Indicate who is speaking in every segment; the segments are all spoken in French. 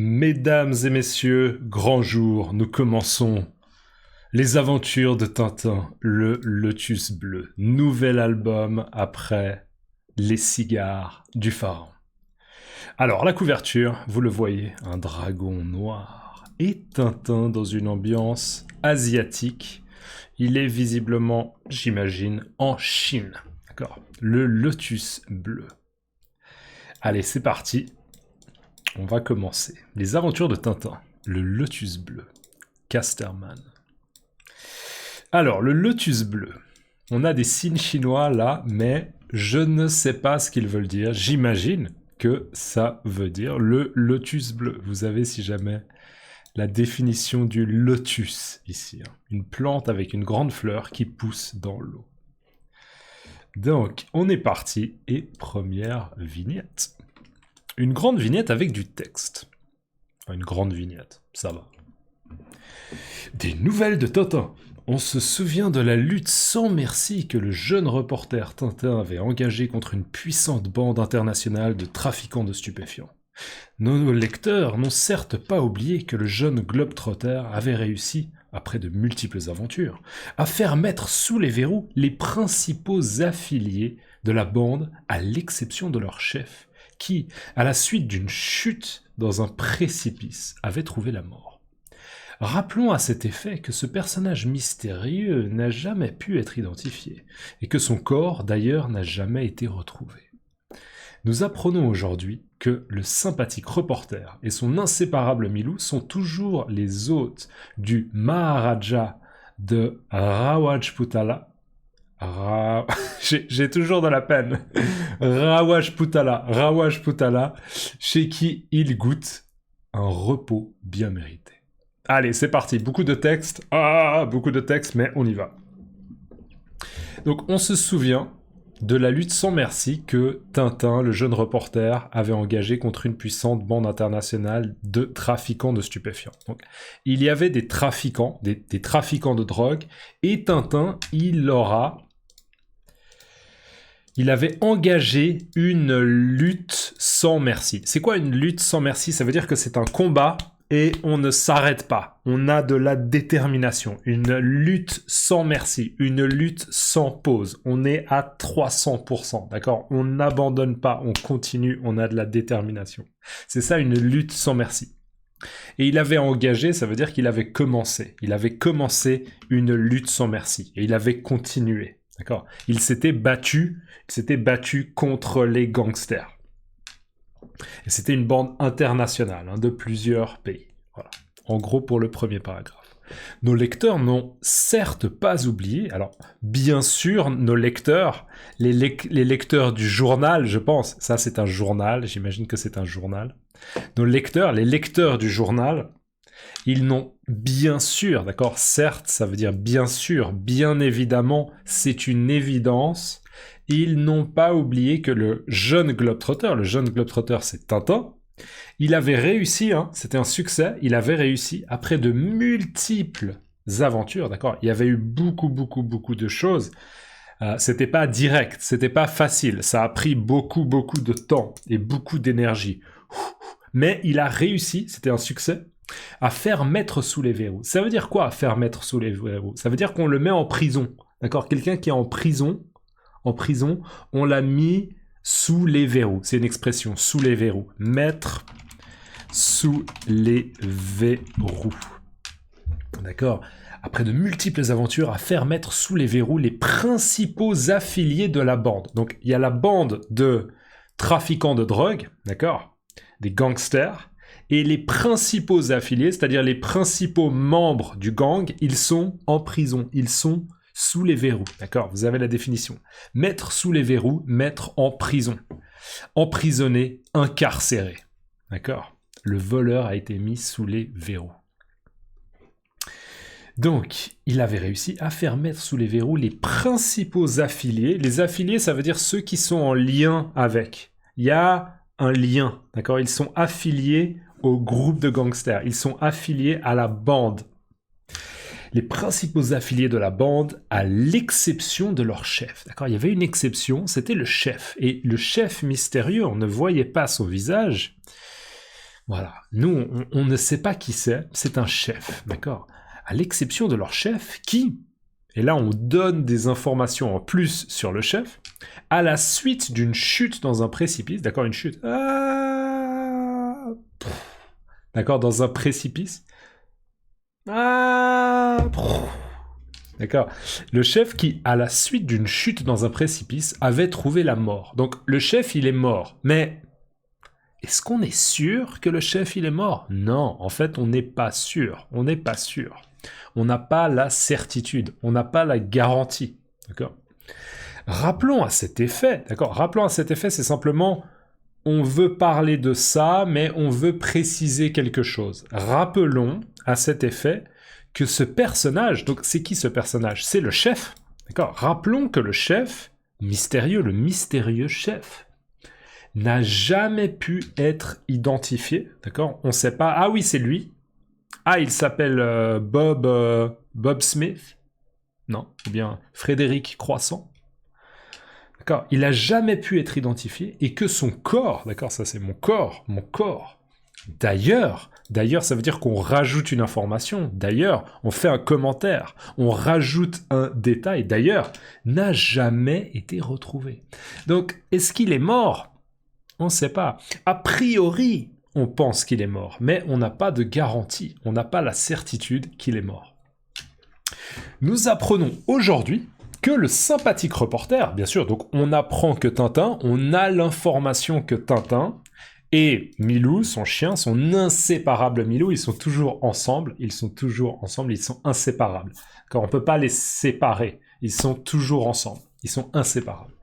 Speaker 1: Mesdames et messieurs, grand jour, nous commençons les aventures de Tintin, le Lotus Bleu, nouvel album après les cigares du pharaon. Alors, la couverture, vous le voyez, un dragon noir et Tintin dans une ambiance asiatique. Il est visiblement, j'imagine, en Chine. D'accord. Le Lotus Bleu. Allez, c'est parti. On va commencer. Les aventures de Tintin. Le Lotus Bleu. Casterman. Alors, le Lotus Bleu. On a des signes chinois là, mais je ne sais pas ce qu'ils veulent dire. J'imagine que ça veut dire le Lotus Bleu. Vous avez, si jamais, la définition du lotus ici. Une plante avec une grande fleur qui pousse dans l'eau. Donc, on est parti. Et première vignette. Une grande vignette avec du texte. Enfin, une grande vignette, ça va. Des nouvelles de Tintin. On se souvient de la lutte sans merci que le jeune reporter Tintin avait engagée contre une puissante bande internationale de trafiquants de stupéfiants. Nos lecteurs n'ont certes pas oublié que le jeune globetrotter avait réussi, après de multiples aventures, à faire mettre sous les verrous les principaux affiliés de la bande, à l'exception de leur chef, qui, à la suite d'une chute dans un précipice, avait trouvé la mort. Rappelons à cet effet que ce personnage mystérieux n'a jamais pu être identifié, et que son corps, d'ailleurs, n'a jamais été retrouvé. Nous apprenons aujourd'hui que le sympathique reporter et son inséparable Milou sont toujours les hôtes du Maharaja de Rawajputala. J'ai toujours de la peine. Rawajputala, chez qui il goûte un repos bien mérité. Allez, c'est parti. Beaucoup de texte, mais on y va. Donc, on se souvient de la lutte sans merci que Tintin, le jeune reporter, avait engagée contre une puissante bande internationale de trafiquants de stupéfiants. Donc, il y avait des trafiquants, des trafiquants de drogue, et Tintin, il avait engagé une lutte sans merci. C'est quoi une lutte sans merci? Ça veut dire que c'est un combat et on ne s'arrête pas. On a de la détermination. Une lutte sans merci. Une lutte sans pause. On est à 300%, d'accord? On n'abandonne pas, on continue, on a de la détermination. C'est ça une lutte sans merci. Et il avait engagé, ça veut dire qu'il avait commencé. Il avait commencé une lutte sans merci. Et il avait continué, d'accord? Il s'était battu contre les gangsters. Et c'était une bande internationale de plusieurs pays. Voilà. En gros, pour le premier paragraphe. Nos lecteurs n'ont certes pas oublié, alors bien sûr, nos lecteurs, les lecteurs du journal, je pense, ça c'est un journal, j'imagine que c'est un journal. Nos lecteurs, les lecteurs du journal, ils n'ont bien sûr, d'accord, certes, ça veut dire bien sûr, bien évidemment, c'est une évidence. Ils n'ont pas oublié que le jeune globetrotter c'est Tintin, il avait réussi, c'était un succès, il avait réussi après de multiples aventures, d'accord? Il y avait eu beaucoup de choses. C'était pas direct, c'était pas facile, ça a pris beaucoup de temps et beaucoup d'énergie. Mais il a réussi, c'était un succès, à faire mettre sous les verrous. Ça veut dire quoi, faire mettre sous les verrous? Ça veut dire qu'on le met en prison, d'accord? Quelqu'un qui est en prison, on l'a mis sous les verrous. C'est une expression, sous les verrous. Mettre sous les verrous. D'accord? Après de multiples aventures, à faire mettre sous les verrous les principaux affiliés de la bande. Donc, il y a la bande de trafiquants de drogue, d'accord? Des gangsters. Et les principaux affiliés, c'est-à-dire les principaux membres du gang, ils sont en prison. Ils sont sous les verrous, d'accord? Vous avez la définition. Mettre sous les verrous, mettre en prison. Emprisonné, incarcéré, d'accord? Le voleur a été mis sous les verrous. Donc, il avait réussi à faire mettre sous les verrous les principaux affiliés. Les affiliés, ça veut dire ceux qui sont en lien avec. Il y a un lien, d'accord? Ils sont affiliés au groupe de gangsters. Ils sont affiliés à la bande. Les principaux affiliés de la bande, à l'exception de leur chef. D'accord? Il y avait une exception, c'était le chef. Et le chef mystérieux, on ne voyait pas son visage, Voilà. Nous, on ne sait pas qui c'est un chef, d'accord? À l'exception de leur chef qui, et là on donne des informations en plus sur le chef, à la suite d'une chute dans un précipice, d'accord, une chute, d'accord, dans un précipice, d'accord, le chef qui, à la suite d'une chute dans un précipice, avait trouvé la mort. Donc le chef, il est mort, mais est-ce qu'on est sûr que le chef, il est mort? Non, en fait, on n'est pas sûr. On n'est pas sûr. On n'a pas la certitude. On n'a pas la garantie. D'accord? Rappelons à cet effet, d'accord? Rappelons à cet effet, c'est simplement, on veut parler de ça, mais on veut préciser quelque chose. Rappelons à cet effet que ce personnage, donc c'est qui ce personnage? C'est le chef, d'accord? Rappelons que le chef, mystérieux, le mystérieux chef, n'a jamais pu être identifié, d'accord? On ne sait pas, ah oui, c'est lui. Ah, il s'appelle Bob Smith. Non, ou bien Frédéric Croissant. D'accord? Il n'a jamais pu être identifié et que son corps, d'accord, ça c'est mon corps. D'ailleurs, ça veut dire qu'on rajoute une information. D'ailleurs, on fait un commentaire. On rajoute un détail. D'ailleurs, n'a jamais été retrouvé. Donc, est-ce qu'il est mort? On ne sait pas. A priori, on pense qu'il est mort, mais on n'a pas de garantie. On n'a pas la certitude qu'il est mort. Nous apprenons aujourd'hui que le sympathique reporter, bien sûr, donc on apprend que Tintin, on a l'information que Tintin et Milou, son chien, son inséparable Milou, ils sont toujours ensemble, ils sont inséparables. Car on ne peut pas les séparer, ils sont toujours ensemble, ils sont inséparables.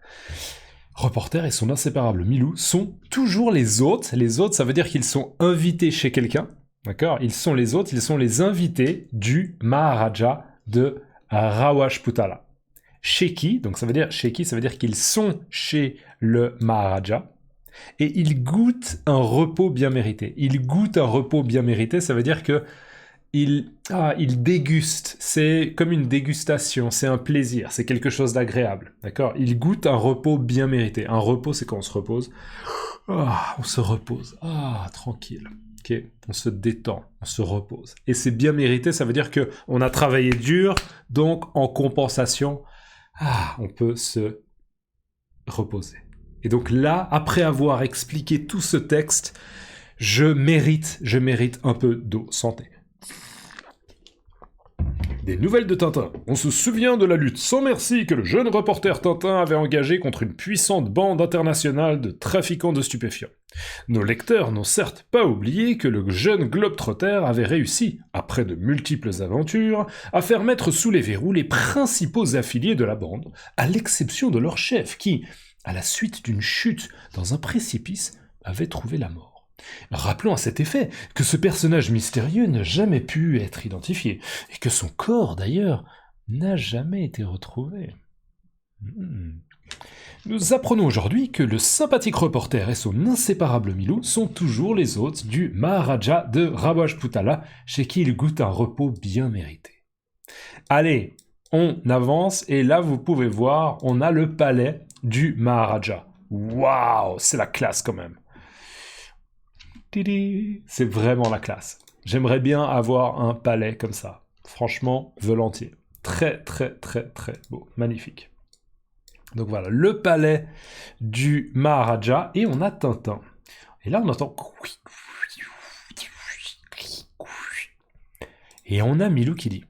Speaker 1: Reporter et son inséparable Milou sont toujours les hôtes. Les hôtes, ça veut dire qu'ils sont invités chez quelqu'un. D'accord? Ils sont les hôtes, ils sont les invités du Maharaja de Rajputala. Chez qui? Donc ça veut dire chez qui? Ça veut dire qu'ils sont chez le Maharaja. Et ils goûtent un repos bien mérité. Ils goûtent un repos bien mérité, ça veut dire que ils dégustent, c'est comme une dégustation, c'est un plaisir, c'est quelque chose d'agréable, d'accord? Ils goûtent un repos bien mérité. Un repos, c'est quand on se repose. On se repose, tranquille, ok? On se détend, on se repose. Et c'est bien mérité, ça veut dire que on a travaillé dur, donc en compensation, on peut se reposer. Et donc là, après avoir expliqué tout ce texte, je mérite un peu d'eau. Santé. Des nouvelles de Tintin. On se souvient de la lutte sans merci que le jeune reporter Tintin avait engagée contre une puissante bande internationale de trafiquants de stupéfiants. Nos lecteurs n'ont certes pas oublié que le jeune globe-trotter avait réussi, après de multiples aventures, à faire mettre sous les verrous les principaux affiliés de la bande, à l'exception de leur chef qui, à la suite d'une chute dans un précipice, avait trouvé la mort. Rappelons à cet effet que ce personnage mystérieux n'a jamais pu être identifié, et que son corps, d'ailleurs, n'a jamais été retrouvé. Nous apprenons aujourd'hui que le sympathique reporter et son inséparable Milou sont toujours les hôtes du Maharaja de Rajputala, chez qui ils goûtent un repos bien mérité. Allez, on avance, et là vous pouvez voir, on a le palais du Maharaja. Waouh, c'est la classe quand même. C'est vraiment la classe. J'aimerais bien avoir un palais comme ça. Franchement, volontiers. Très, très, très, très beau. Magnifique. Donc voilà, le palais du Maharaja. Et on a Tintin. Et là, on entend... Et on a Milou qui dit...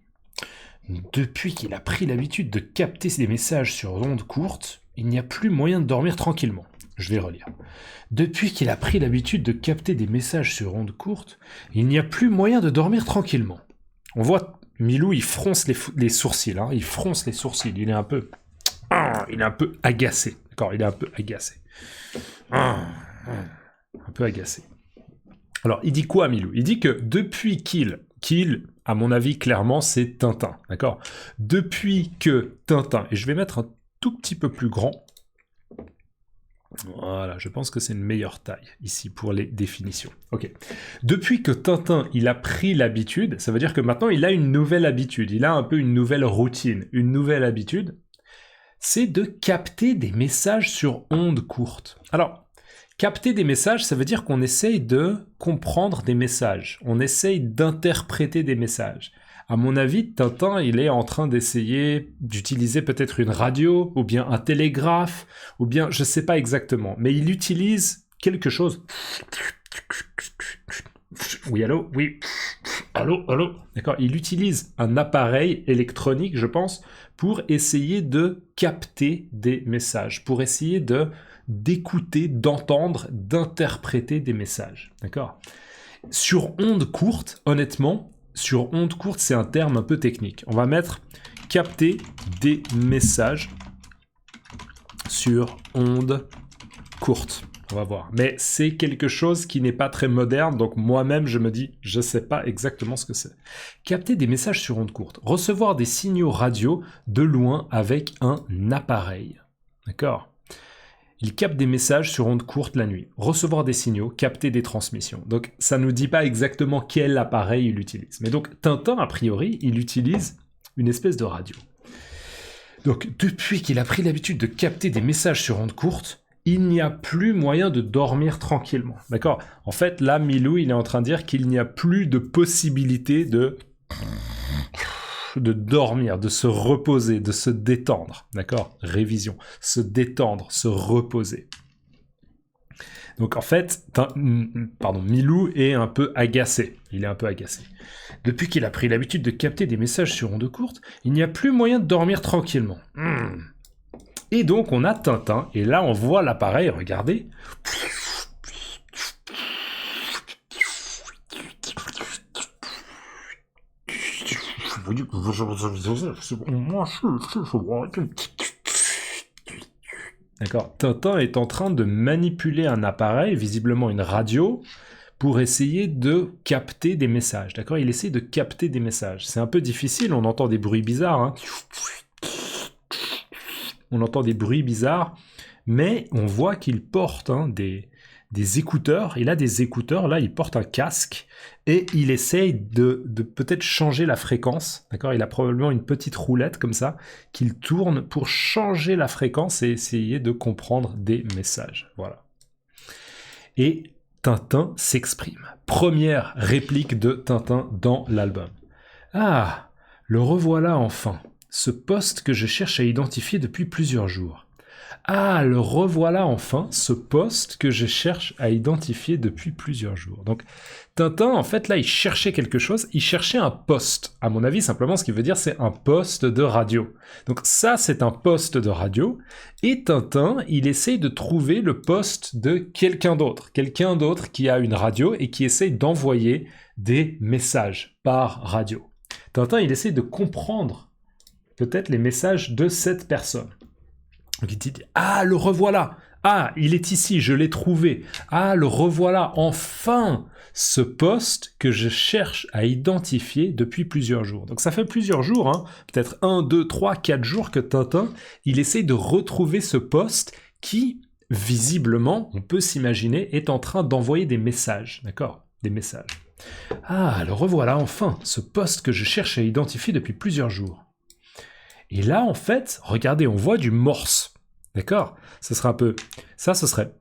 Speaker 1: Depuis qu'il a pris l'habitude de capter des messages sur ondes courtes, il n'y a plus moyen de dormir tranquillement. Je vais relire. Depuis qu'il a pris l'habitude de capter des messages sur ondes courtes, il n'y a plus moyen de dormir tranquillement. On voit Milou, il fronce les sourcils. Il fronce les sourcils. Il est un peu agacé. D'accord, il est un peu agacé. Un peu agacé. Alors, il dit quoi, Milou? Il dit que depuis qu'il, à mon avis, clairement, c'est Tintin. D'accord? Depuis que Tintin, et je vais mettre un tout petit peu plus grand. Voilà, je pense que c'est une meilleure taille ici pour les définitions. Ok. Depuis que Tintin, il a pris l'habitude, ça veut dire que maintenant il a une nouvelle habitude, il a un peu une nouvelle routine, une nouvelle habitude, c'est de capter des messages sur ondes courtes. Alors, Capter des messages, ça veut dire qu'on essaye de comprendre des messages. On essaye d'interpréter des messages. À mon avis, Tintin, il est en train d'essayer d'utiliser peut-être une radio, ou bien un télégraphe, ou bien, je sais pas exactement, mais il utilise quelque chose. Oui, allô? Oui. Allô? Allô? D'accord, il utilise un appareil électronique, je pense, pour essayer de capter des messages, pour essayer d'écouter, d'entendre, d'interpréter des messages. D'accord? Sur onde courte, honnêtement, sur onde courte, c'est un terme un peu technique. On va mettre capter des messages sur onde courte. On va voir. Mais c'est quelque chose qui n'est pas très moderne, donc moi-même, je me dis, je ne sais pas exactement ce que c'est. Capter des messages sur onde courte. Recevoir des signaux radio de loin avec un appareil. D'accord ? Il capte des messages sur onde courte la nuit. Recevoir des signaux, capter des transmissions. Donc, ça ne nous dit pas exactement quel appareil il utilise. Mais donc, Tintin, a priori, il utilise une espèce de radio. Donc, depuis qu'il a pris l'habitude de capter des messages sur onde courte, il n'y a plus moyen de dormir tranquillement. D'accord ? En fait, là, Milou, il est en train de dire qu'il n'y a plus de possibilité de dormir, de se reposer, de se détendre. D'accord ? Révision. Se détendre, se reposer. Donc en fait, Milou est un peu agacé. Il est un peu agacé. Depuis qu'il a pris l'habitude de capter des messages sur onde courte, il n'y a plus moyen de dormir tranquillement. Et donc on a Tintin, et là on voit l'appareil, regardez. D'accord. Tintin est en train de manipuler un appareil, visiblement une radio, pour essayer de capter des messages. D'accord ? Il essaie de capter des messages. C'est un peu difficile, on entend des bruits bizarres. Hein. On entend des bruits bizarres, mais on voit qu'il porte des écouteurs. Il a des écouteurs, là, il porte un casque, et il essaye de peut-être changer la fréquence. D'accord ? Il a probablement une petite roulette comme ça, qu'il tourne pour changer la fréquence et essayer de comprendre des messages. Voilà. Et Tintin s'exprime. Première réplique de Tintin dans l'album. « Ah, le revoilà enfin, ce poste que je cherche à identifier depuis plusieurs jours. Ah, le revoilà enfin, ce poste que je cherche à identifier depuis plusieurs jours. » Donc, Tintin, en fait, là, il cherchait quelque chose, il cherchait un poste. À mon avis, simplement, ce qu'il veut dire, c'est un poste de radio. Donc ça, c'est un poste de radio, et Tintin, il essaye de trouver le poste de quelqu'un d'autre qui a une radio et qui essaye d'envoyer des messages par radio. Tintin, il essaye de comprendre peut-être les messages de cette personne. Donc il dit « Ah, le revoilà ! Ah, il est ici, je l'ai trouvé. Ah, le revoilà, enfin, ce poste que je cherche à identifier depuis plusieurs jours. » Donc ça fait plusieurs jours, hein, peut-être 1, 2, 3, 4 jours que Tintin, il essaye de retrouver ce poste qui, visiblement, on peut s'imaginer, est en train d'envoyer des messages. D'accord ? Des messages. Ah, le revoilà, enfin, ce poste que je cherche à identifier depuis plusieurs jours. Et là, en fait, regardez, on voit du morse. D'accord ? Ce serait un peu... Ça, ce serait...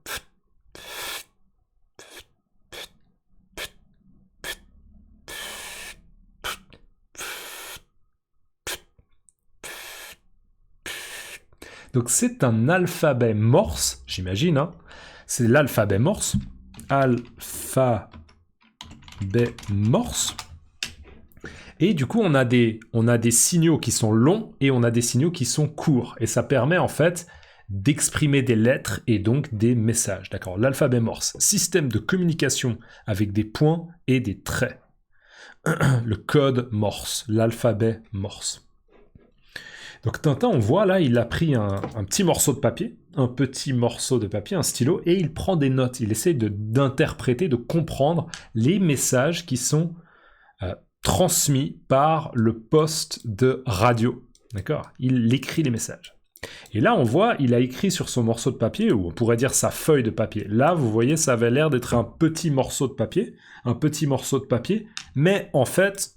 Speaker 1: Donc, c'est un alphabet morse, j'imagine. Hein. C'est l'alphabet morse. Alphabet morse. Et du coup, on a des signaux qui sont longs et on a des signaux qui sont courts. Et ça permet en fait d'exprimer des lettres et donc des messages. D'accord ? L'alphabet morse, système de communication avec des points et des traits. Le code morse, l'alphabet morse. Donc Tintin, on voit là, il a pris un petit morceau de papier, un stylo, et il prend des notes. Il essaie d'interpréter, de comprendre les messages qui sont... transmis par le poste de radio. D'accord ? Il écrit les messages. Et là, on voit, il a écrit sur son morceau de papier, ou on pourrait dire sa feuille de papier. Là, vous voyez, ça avait l'air d'être un petit morceau de papier, mais en fait,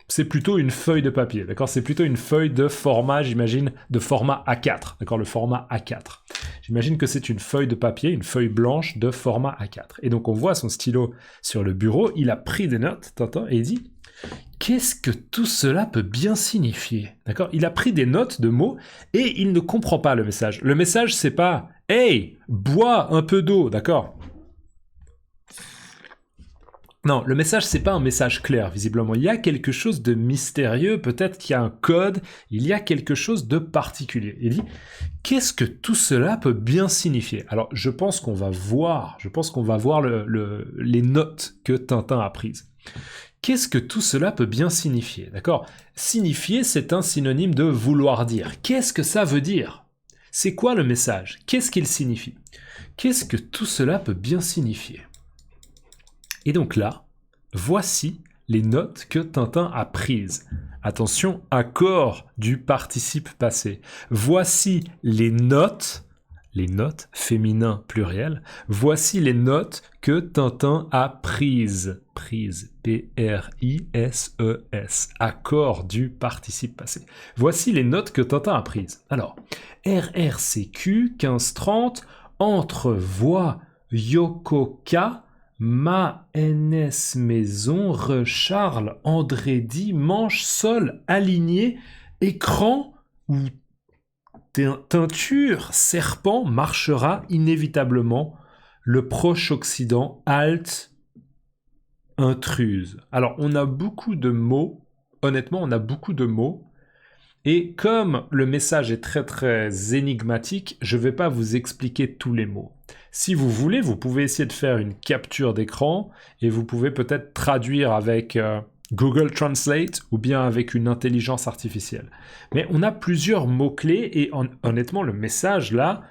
Speaker 1: c'est plutôt une feuille de papier. D'accord ? C'est plutôt une feuille de format, j'imagine, de format A4. D'accord ? Le format A4. J'imagine que c'est une feuille de papier, une feuille blanche de format A4. Et donc on voit son stylo sur le bureau, il a pris des notes, Tintin, et il dit « Qu'est-ce que tout cela peut bien signifier ?» D'accord ? Il a pris des notes de mots et il ne comprend pas le message. Le message, c'est pas « Hey, bois un peu d'eau », d'accord ? Non, le message, c'est pas un message clair, visiblement. Il y a quelque chose de mystérieux, peut-être qu'il y a un code, il y a quelque chose de particulier. Il dit, qu'est-ce que tout cela peut bien signifier ? Alors, je pense qu'on va voir les notes que Tintin a prises. Qu'est-ce que tout cela peut bien signifier ? D'accord ? Signifier, c'est un synonyme de vouloir dire. Qu'est-ce que ça veut dire ? C'est quoi le message ? Qu'est-ce qu'il signifie ? Qu'est-ce que tout cela peut bien signifier ? Et donc là, voici les notes que Tintin a prises. Attention, accord du participe passé. Voici les notes féminin pluriel, voici les notes que Tintin a prises. Prise, P-R-I-S-E-S, accord du participe passé. Voici les notes que Tintin a prises. Alors, RRCQ 1530, entre voix Yokoka, Ma, NS, Maison, Re, Charles, André, Dimanche, Sol, Aligné, Écran ou Teinture, Serpent, marchera inévitablement, le proche Occident, halte, intruse. Alors, on a beaucoup de mots, honnêtement, on a beaucoup de mots, et comme le message est très très énigmatique, je ne vais pas vous expliquer tous les mots. Si vous voulez, vous pouvez essayer de faire une capture d'écran et vous pouvez peut-être traduire avec Google Translate ou bien avec une intelligence artificielle. Mais on a plusieurs mots-clés et honnêtement, le message là,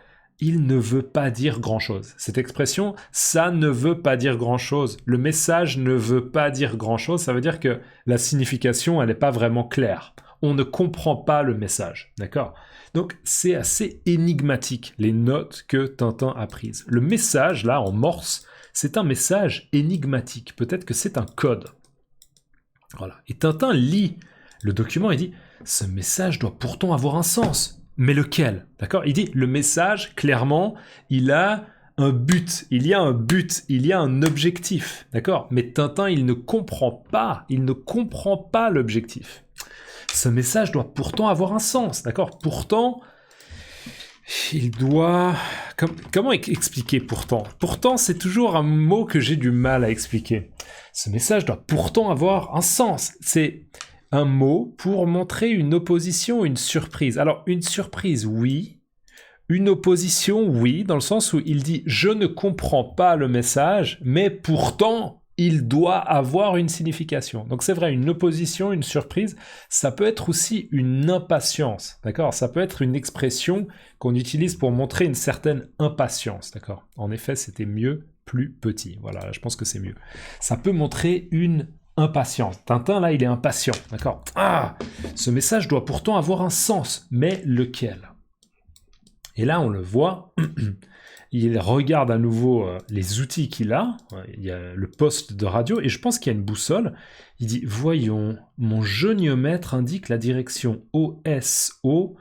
Speaker 1: il ne veut pas dire grand-chose. Cette expression, ça ne veut pas dire grand-chose. Le message ne veut pas dire grand-chose. Ça veut dire que la signification, elle n'est pas vraiment claire. On ne comprend pas le message, d'accord ? Donc, c'est assez énigmatique, les notes que Tintin a prises. Le message, là, en morse, c'est un message énigmatique. Peut-être que c'est un code. Voilà. Et Tintin lit le document et dit « Ce message doit pourtant avoir un sens. » Mais lequel ? D'accord ? Il dit « Le message, clairement, il a un but. Il y a un but. Il y a un objectif. » D'accord ? Mais Tintin, il ne comprend pas. Il ne comprend pas l'objectif. Ce message doit pourtant avoir un sens, d'accord ? Pourtant, il doit... Comment expliquer pourtant ? Pourtant, c'est toujours un mot que j'ai du mal à expliquer. Ce message doit pourtant avoir un sens. C'est un mot pour montrer une opposition, une surprise. Alors, une surprise, oui. Une opposition, oui, dans le sens où il dit « Je ne comprends pas le message, mais pourtant... » il doit avoir une signification. Donc c'est vrai, une opposition, une surprise, ça peut être aussi une impatience, d'accord ? Ça peut être une expression qu'on utilise pour montrer une certaine impatience, d'accord ? En effet, c'était mieux, plus petit. Voilà, je pense que c'est mieux. Ça peut montrer une impatience. Tintin, là, il est impatient, d'accord ? Ah ! Ce message doit pourtant avoir un sens, mais lequel ? Et là, on le voit... Il regarde à nouveau les outils qu'il a. Il y a le poste de radio et je pense qu'il y a une boussole. Il dit « Voyons, mon goniomètre indique la direction O-S-O-E-N-E.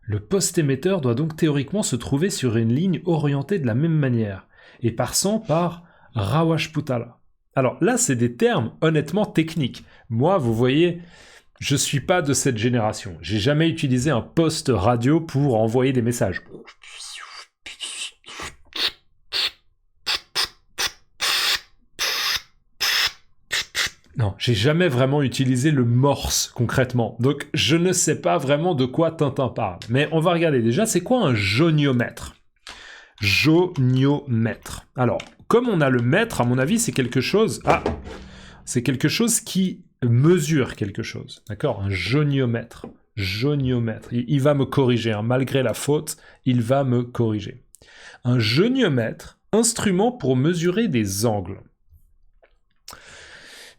Speaker 1: Le poste émetteur doit donc théoriquement se trouver sur une ligne orientée de la même manière et passant par Rawajputala. » Alors là, c'est des termes honnêtement techniques. Moi, vous voyez... Je suis pas de cette génération. J'ai jamais utilisé un poste radio pour envoyer des messages. Non, j'ai jamais vraiment utilisé le morse concrètement. Donc, je ne sais pas vraiment de quoi Tintin parle. Mais on va regarder déjà, c'est quoi un joniomètre ? Joniomètre. Alors, comme on a le mètre, à mon avis, c'est quelque chose... c'est quelque chose qui mesure quelque chose, d'accord ? Un joniomètre. Joniomètre. Il va me corriger, hein. Malgré la faute, il va me corriger. Un joniomètre, instrument pour mesurer des angles.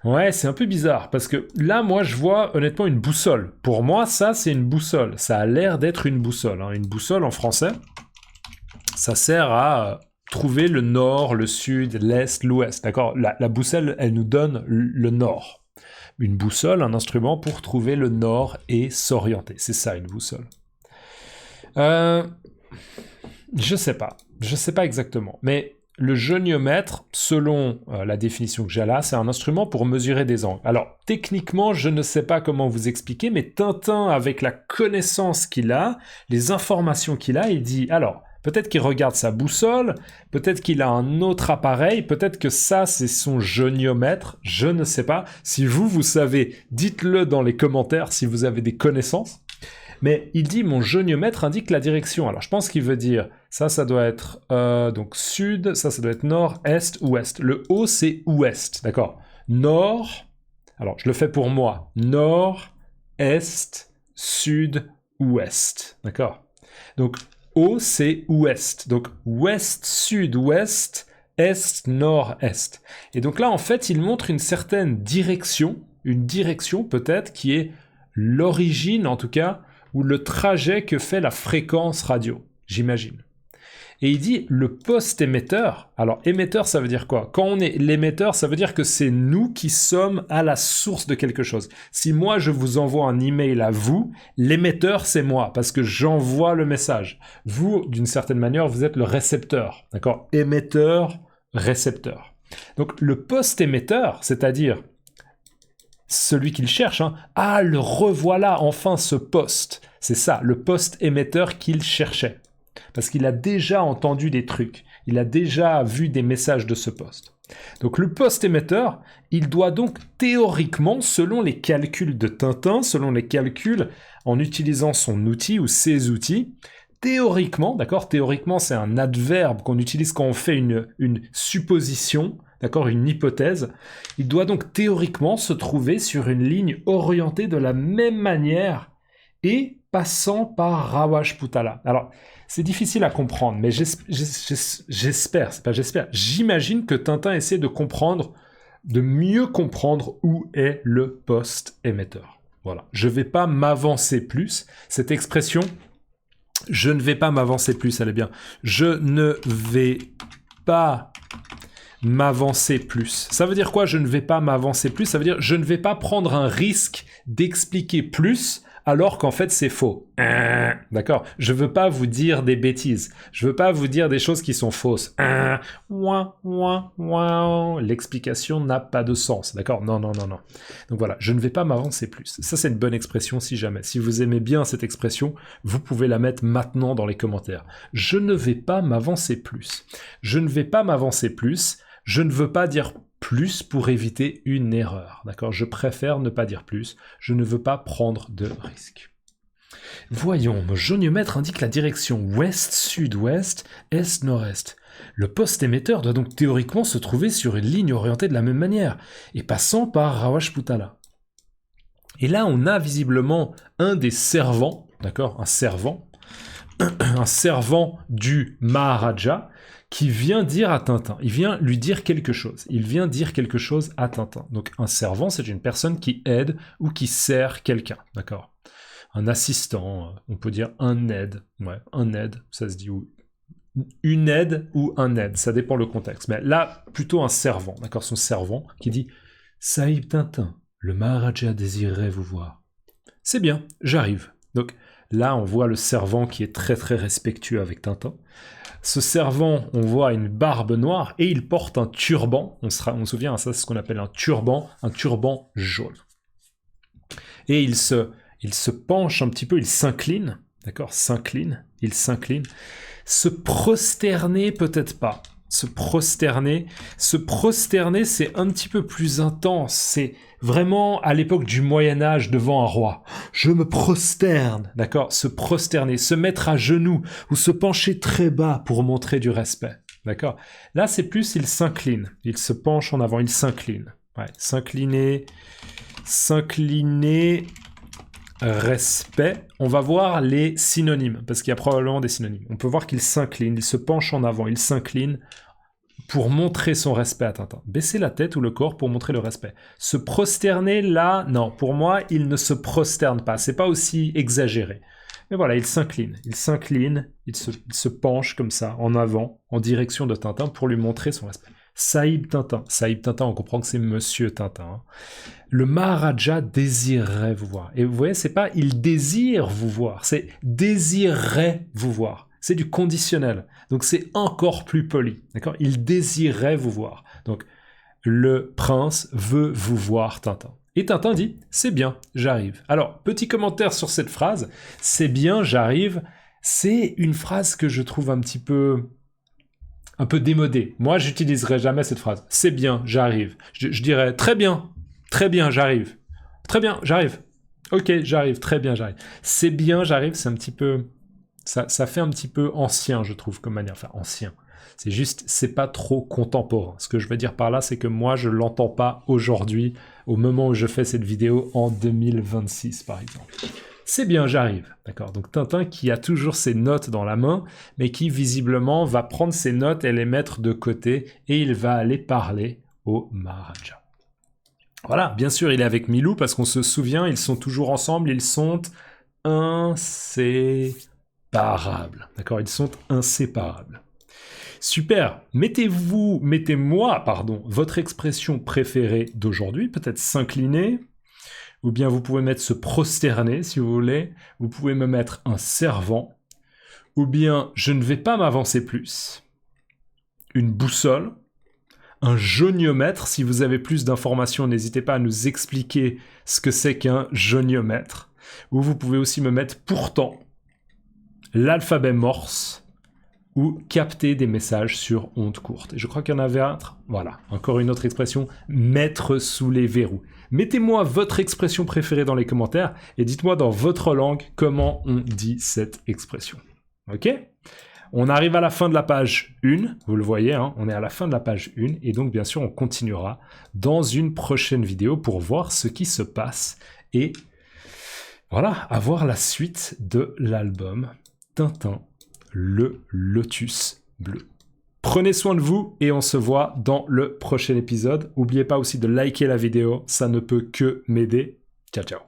Speaker 1: Ouais, c'est un peu bizarre, parce que là, moi, je vois honnêtement une boussole. Pour moi, ça, c'est une boussole. Ça a l'air d'être une boussole, hein. Une boussole, en français, ça sert à... trouver le nord, le sud, l'est, l'ouest, d'accord ? La boussole, elle nous donne le nord. Une boussole, un instrument pour trouver le nord et s'orienter. C'est ça, une boussole. Je sais pas. Je sais pas exactement. Mais le goniomètre, selon la définition que j'ai là, c'est un instrument pour mesurer des angles. Alors, techniquement, je ne sais pas comment vous expliquer, mais Tintin, avec la connaissance qu'il a, les informations qu'il a, il dit, alors, peut-être qu'il regarde sa boussole, peut-être qu'il a un autre appareil, peut-être que ça, c'est son goniomètre, je ne sais pas. Si vous savez, dites-le dans les commentaires si vous avez des connaissances. Mais il dit, mon goniomètre indique la direction. Alors, je pense qu'il veut dire, ça doit être donc sud, ça doit être nord, est, ouest. Le haut, c'est ouest, d'accord? Nord, alors je le fais pour moi. Nord, est, sud, ouest, d'accord? Donc, haut, c'est ouest. Donc, ouest, sud, ouest, est, nord, est. Et donc là, en fait, il montre une certaine direction, une direction peut-être qui est l'origine, en tout cas, ou le trajet que fait la fréquence radio, j'imagine. Et il dit le poste émetteur. Alors émetteur, ça veut dire quoi? Quand on est l'émetteur, ça veut dire que c'est nous qui sommes à la source de quelque chose. Si moi je vous envoie un email à vous, l'émetteur c'est moi parce que j'envoie le message. Vous, d'une certaine manière, vous êtes le récepteur, d'accord? Émetteur, récepteur. Donc le poste émetteur, c'est-à-dire celui qu'il cherche, hein. Ah, le revoilà, enfin ce poste. C'est ça, le poste émetteur qu'il cherchait. Parce qu'il a déjà entendu des trucs. Il a déjà vu des messages de ce poste. Donc le poste émetteur, il doit donc théoriquement, selon les calculs de Tintin, selon les calculs en utilisant son outil ou ses outils, théoriquement, d'accord, théoriquement c'est un adverbe qu'on utilise quand on fait une supposition, d'accord, une hypothèse, il doit donc théoriquement se trouver sur une ligne orientée de la même manière et passant par Rajputana. Alors, c'est difficile à comprendre, mais j'imagine que Tintin essaie de comprendre, de mieux comprendre où est le poste émetteur. Voilà, je ne vais pas m'avancer plus. Cette expression, je ne vais pas m'avancer plus, elle est bien. Je ne vais pas m'avancer plus. Ça veut dire quoi, je ne vais pas m'avancer plus? Ça veut dire je ne vais pas prendre un risque d'expliquer plus alors qu'en fait c'est faux. D'accord? Je veux pas vous dire des bêtises. Je veux pas vous dire des choses qui sont fausses. L'explication n'a pas de sens. D'accord? Non. Donc voilà, je ne vais pas m'avancer plus. Ça c'est une bonne expression si jamais. Si vous aimez bien cette expression, vous pouvez la mettre maintenant dans les commentaires. Je ne vais pas m'avancer plus. Je ne vais pas m'avancer plus. Je ne veux pas dire plus pour éviter une erreur. D'accord? Je préfère ne pas dire plus. Je ne veux pas prendre de risques. Voyons, mon goniomètre indique la direction ouest, sud-ouest, est, nord-est. Le poste émetteur doit donc théoriquement se trouver sur une ligne orientée de la même manière, et passant par Rajputana. Et là, on a visiblement un des servants, d'accord? Un servant du Maharaja, qui vient dire à Tintin, il vient lui dire quelque chose. Il vient dire quelque chose à Tintin. Donc un servant, c'est une personne qui aide ou qui sert quelqu'un, d'accord? Un assistant, on peut dire un aide. Ouais, un aide, ça se dit où? Une aide ou un aide, ça dépend le contexte. Mais là, plutôt un servant, d'accord? Son servant qui dit « Sahib Tintin, le Maharaja désirerait vous voir. » C'est bien, j'arrive. Donc là, on voit le servant qui est très très respectueux avec Tintin. Ce servant, on voit une barbe noire et il porte un turban. On se souvient, ça c'est ce qu'on appelle un turban jaune. Et il se penche un petit peu, il s'incline, d'accord, il s'incline. Se prosterner, peut-être pas. Se prosterner, c'est un petit peu plus intense. C'est vraiment à l'époque du Moyen-Âge devant un roi. Je me prosterne, d'accord? Se prosterner, se mettre à genoux ou se pencher très bas pour montrer du respect, d'accord? Là, c'est plus il s'incline. Il se penche en avant, il s'incline. Ouais, s'incliner, respect. On va voir les synonymes, parce qu'il y a probablement des synonymes. On peut voir qu'il s'incline, il se penche en avant, il s'incline pour montrer son respect à Tintin. Baisser la tête ou le corps pour montrer le respect. Se prosterner, là, non. Pour moi, il ne se prosterne pas. C'est pas aussi exagéré. Mais voilà, il s'incline, il se penche comme ça, en avant, en direction de Tintin, pour lui montrer son respect. Sahib Tintin. Sahib Tintin, on comprend que c'est Monsieur Tintin. Hein. Le Maharaja désirerait vous voir. Et vous voyez, c'est pas il désire vous voir, c'est désirerait vous voir. C'est du conditionnel. Donc c'est encore plus poli. D'accord ? Il désirerait vous voir. Donc le prince veut vous voir, Tintin. Et Tintin dit « C'est bien, j'arrive ». Alors, petit commentaire sur cette phrase. « C'est bien, j'arrive ». C'est une phrase que je trouve un peu démodée. Moi, j'utiliserai jamais cette phrase. « C'est bien, j'arrive ». Je dirais « Très bien, j'arrive ». « Très bien, j'arrive ». « Ok, j'arrive, très bien, j'arrive ». « C'est bien, j'arrive », c'est un petit peu... Ça fait un petit peu ancien, je trouve, comme manière. Enfin, ancien. C'est juste, c'est pas trop contemporain. Ce que je veux dire par là, c'est que moi, je l'entends pas aujourd'hui, au moment où je fais cette vidéo, en 2026, par exemple. C'est bien, j'arrive. D'accord ? Donc Tintin qui a toujours ses notes dans la main, mais qui visiblement va prendre ses notes et les mettre de côté, et il va aller parler au Maharaja. Voilà, bien sûr, il est avec Milou, parce qu'on se souvient, ils sont toujours ensemble, ils sont inséparables. D'accord ? Ils sont inséparables. Super, mettez-moi, votre expression préférée d'aujourd'hui, peut-être s'incliner, ou bien vous pouvez mettre se prosterner si vous voulez, vous pouvez me mettre un servant, ou bien je ne vais pas m'avancer plus, une boussole, un joniomètre, si vous avez plus d'informations, n'hésitez pas à nous expliquer ce que c'est qu'un joniomètre, ou vous pouvez aussi me mettre pourtant, l'alphabet morse, ou capter des messages sur onde courte. Et je crois qu'il y en avait un. Voilà, encore une autre expression, mettre sous les verrous. Mettez-moi votre expression préférée dans les commentaires et dites-moi dans votre langue comment on dit cette expression. Ok ? On arrive à la fin de la page 1, vous le voyez, hein, on est à la fin de la page 1, et donc bien sûr on continuera dans une prochaine vidéo pour voir ce qui se passe et voilà, avoir la suite de l'album Tintin, le lotus bleu. Prenez soin de vous et on se voit dans le prochain épisode. N'oubliez pas aussi de liker la vidéo, ça ne peut que m'aider. Ciao, ciao.